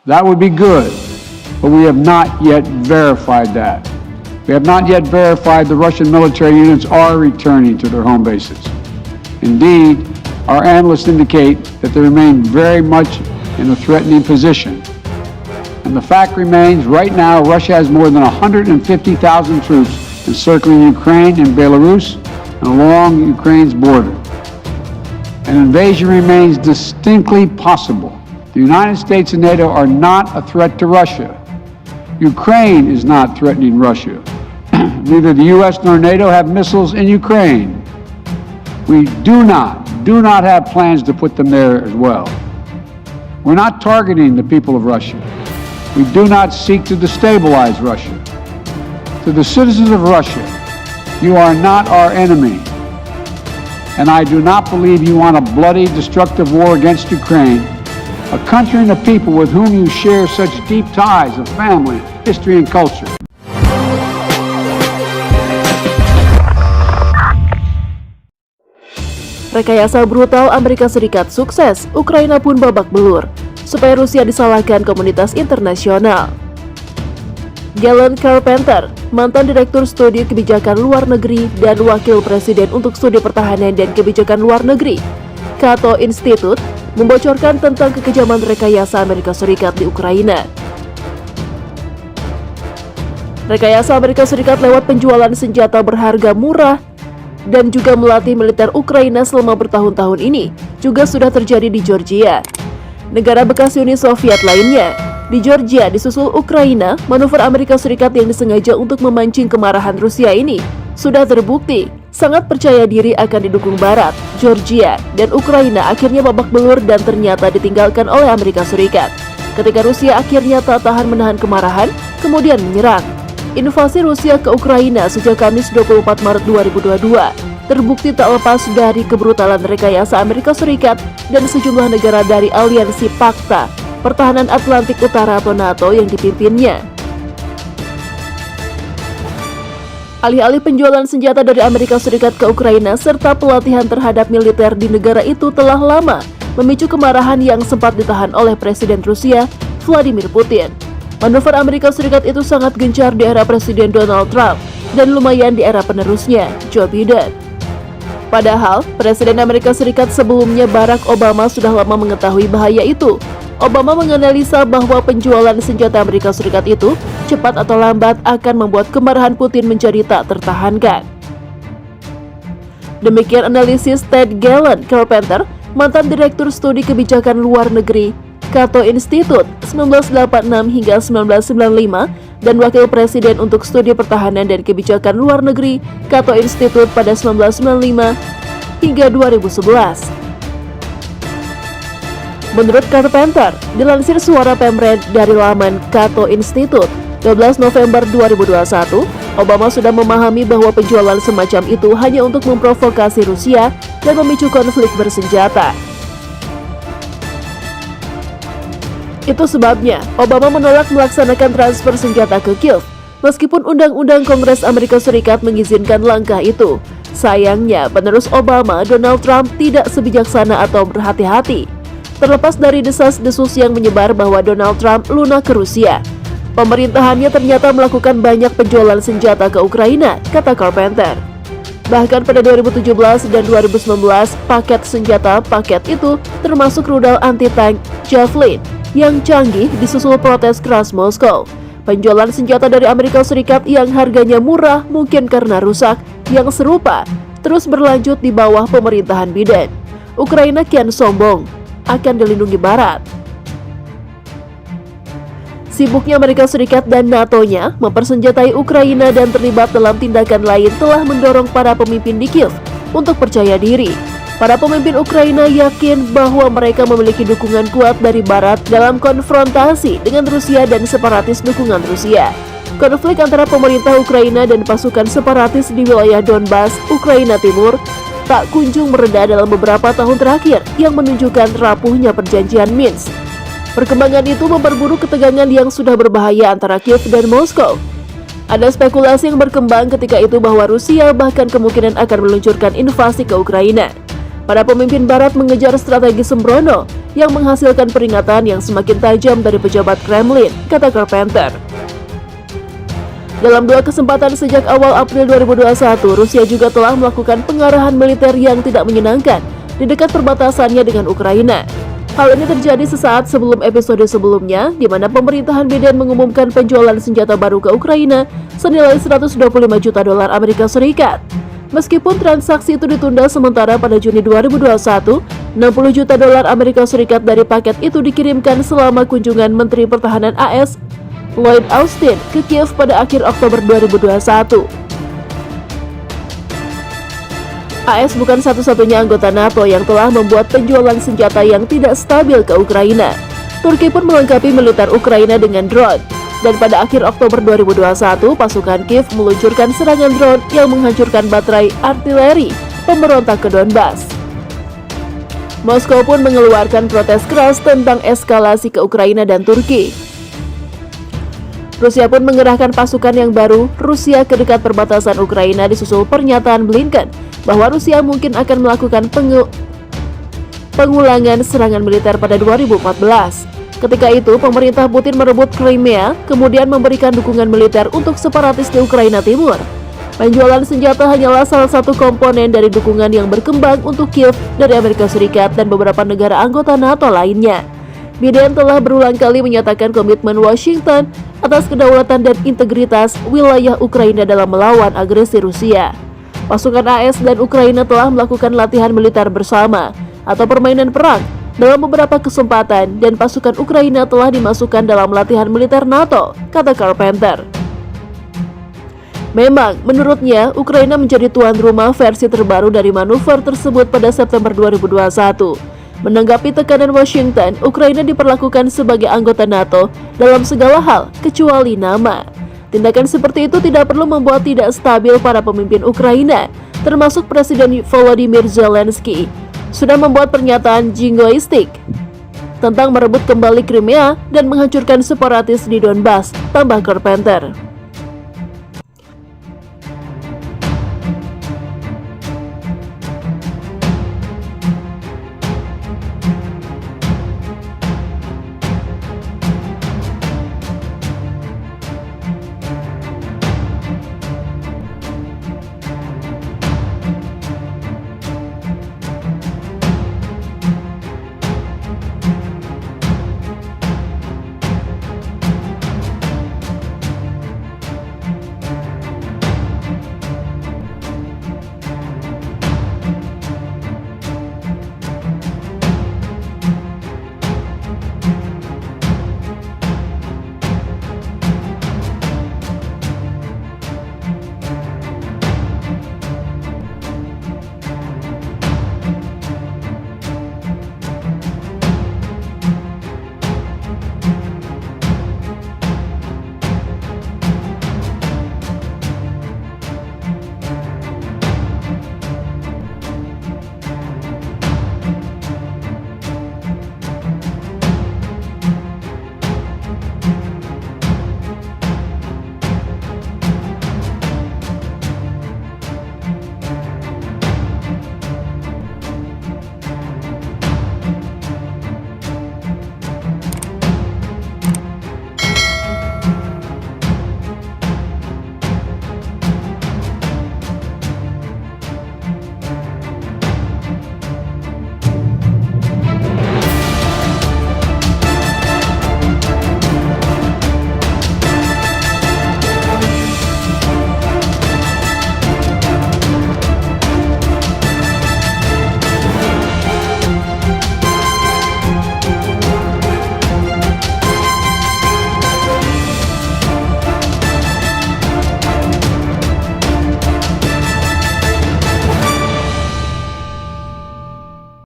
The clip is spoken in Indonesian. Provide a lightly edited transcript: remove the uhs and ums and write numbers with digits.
That would be good, but we have not yet verified that. We have not yet verified the Russian military units are returning to their home bases. Indeed, our analysts indicate that they remain very much in a threatening position. And the fact remains, right now, Russia has more than 150,000 troops encircling Ukraine and Belarus and along Ukraine's border. An invasion remains distinctly possible. The United States and NATO are not a threat to Russia. Ukraine is not threatening Russia. Neither the U.S. nor NATO have missiles in Ukraine. We do not have plans to put them there as well. We're not targeting the people of Russia. We do not seek to destabilize Russia. To the citizens of Russia, you are not our enemy. And I do not believe you want a bloody, destructive war against Ukraine, a country and a people with whom you share such deep ties of family, history, and culture. Rekayasa brutal Amerika Serikat sukses, Ukraina pun babak belur, supaya Rusia disalahkan komunitas internasional. Galen Carpenter, mantan Direktur Studi Kebijakan Luar Negeri dan Wakil Presiden untuk Studi Pertahanan dan Kebijakan Luar Negeri, Cato Institute, membocorkan tentang kekejaman rekayasa Amerika Serikat di Ukraina. Rekayasa Amerika Serikat lewat penjualan senjata berharga murah dan juga melatih militer Ukraina selama bertahun-tahun ini juga sudah terjadi di Georgia. Negara bekas Uni Soviet lainnya. Di Georgia disusul Ukraina, manuver Amerika Serikat yang disengaja untuk memancing kemarahan Rusia ini sudah terbukti sangat percaya diri akan didukung Barat. Georgia dan Ukraina akhirnya babak belur dan ternyata ditinggalkan oleh Amerika Serikat. Ketika Rusia akhirnya tak tahan menahan kemarahan, kemudian menyerang. Invasi Rusia ke Ukraina sejak Kamis 24 Maret 2022 terbukti tak lepas dari kebrutalan rekayasa Amerika Serikat dan sejumlah negara dari aliansi Pakta Pertahanan Atlantik Utara atau NATO yang dipimpinnya. Alih-alih penjualan senjata dari Amerika Serikat ke Ukraina serta pelatihan terhadap militer di negara itu telah lama memicu kemarahan yang sempat ditahan oleh Presiden Rusia, Vladimir Putin. Manuver Amerika Serikat itu sangat gencar di era Presiden Donald Trump dan lumayan di era penerusnya, Joe Biden. Padahal, Presiden Amerika Serikat sebelumnya Barack Obama sudah lama mengetahui bahaya itu. Obama menganalisa bahwa penjualan senjata Amerika Serikat itu cepat atau lambat akan membuat kemarahan Putin menjadi tak tertahankan. Demikian analisis Ted Galen Carpenter, mantan Direktur Studi Kebijakan Luar Negeri, Cato Institute 1986 hingga 1995 dan Wakil Presiden untuk Studi Pertahanan dan Kebijakan Luar Negeri, Cato Institute pada 1995 hingga 2011. Menurut Carpenter, dilansir Suara Pemred dari laman Cato Institute, 12 November 2021, Obama sudah memahami bahwa penjualan semacam itu hanya untuk memprovokasi Rusia dan memicu konflik bersenjata. Itu sebabnya Obama menolak melaksanakan transfer senjata ke Kiev, meskipun Undang-Undang Kongres Amerika Serikat mengizinkan langkah itu. Sayangnya, penerus Obama, Donald Trump, tidak sebijaksana atau berhati-hati. Terlepas dari desas-desus yang menyebar bahwa Donald Trump lunak ke Rusia, pemerintahannya ternyata melakukan banyak penjualan senjata ke Ukraina, kata Carpenter. Bahkan pada 2017 dan 2019, paket itu termasuk rudal anti-tank Javelin yang canggih disusul protes keras Moskow. Penjualan senjata dari Amerika Serikat yang harganya murah mungkin karena rusak yang serupa terus berlanjut di bawah pemerintahan Biden. Ukraina kian sombong akan dilindungi Barat. Sibuknya Amerika Serikat dan NATO-nya mempersenjatai Ukraina dan terlibat dalam tindakan lain telah mendorong para pemimpin di Kiev untuk percaya diri. Para pemimpin Ukraina yakin bahwa mereka memiliki dukungan kuat dari Barat dalam konfrontasi dengan Rusia dan separatis dukungan Rusia. Konflik antara pemerintah Ukraina dan pasukan separatis di wilayah Donbas, Ukraina Timur, tak kunjung mereda dalam beberapa tahun terakhir yang menunjukkan rapuhnya perjanjian Minsk. Perkembangan itu memperburuk ketegangan yang sudah berbahaya antara Kiev dan Moskow. Ada spekulasi yang berkembang ketika itu bahwa Rusia bahkan kemungkinan akan meluncurkan invasi ke Ukraina. Para pemimpin barat mengejar strategi sembrono yang menghasilkan peringatan yang semakin tajam dari pejabat Kremlin, kata Carpenter. Dalam 2 kesempatan sejak awal April 2021, Rusia juga telah melakukan pengarahan militer yang tidak menyenangkan di dekat perbatasannya dengan Ukraina. Hal ini terjadi sesaat sebelum episode sebelumnya, di mana pemerintahan Biden mengumumkan penjualan senjata baru ke Ukraina senilai 125 juta dolar Amerika Serikat. Meskipun transaksi itu ditunda sementara pada Juni 2021, 60 juta dolar Amerika Serikat dari paket itu dikirimkan selama kunjungan Menteri Pertahanan AS Lloyd Austin ke Kiev pada akhir Oktober 2021. AS bukan satu-satunya anggota NATO yang telah membuat penjualan senjata yang tidak stabil ke Ukraina. Turki pun melengkapi militer Ukraina dengan drone. Dan pada akhir Oktober 2021, pasukan Kiev meluncurkan serangan drone yang menghancurkan baterai artileri pemberontak ke Donbas. Moskow pun mengeluarkan protes keras tentang eskalasi ke Ukraina dan Turki. Rusia pun mengerahkan pasukan yang baru Rusia ke dekat perbatasan Ukraina disusul pernyataan Blinken bahwa Rusia mungkin akan melakukan pengulangan serangan militer pada 2014. Ketika itu, pemerintah Putin merebut Crimea, kemudian memberikan dukungan militer untuk separatis di Ukraina Timur. Penjualan senjata hanyalah salah satu komponen dari dukungan yang berkembang untuk Kiev dari Amerika Serikat dan beberapa negara anggota NATO lainnya. Biden telah berulang kali menyatakan komitmen Washington atas kedaulatan dan integritas wilayah Ukraina dalam melawan agresi Rusia. Pasukan AS dan Ukraina telah melakukan latihan militer bersama atau permainan perang dalam beberapa kesempatan, dan pasukan Ukraina telah dimasukkan dalam latihan militer NATO, kata Carpenter. Memang, menurutnya, Ukraina menjadi tuan rumah versi terbaru dari manuver tersebut pada September 2021. Menanggapi tekanan Washington, Ukraina diperlakukan sebagai anggota NATO dalam segala hal, kecuali nama. Tindakan seperti itu tidak perlu membuat tidak stabil para pemimpin Ukraina, termasuk Presiden Volodymyr Zelensky, sudah membuat pernyataan jingoistik tentang merebut kembali Crimea dan menghancurkan separatis di Donbas, tambah Carpenter.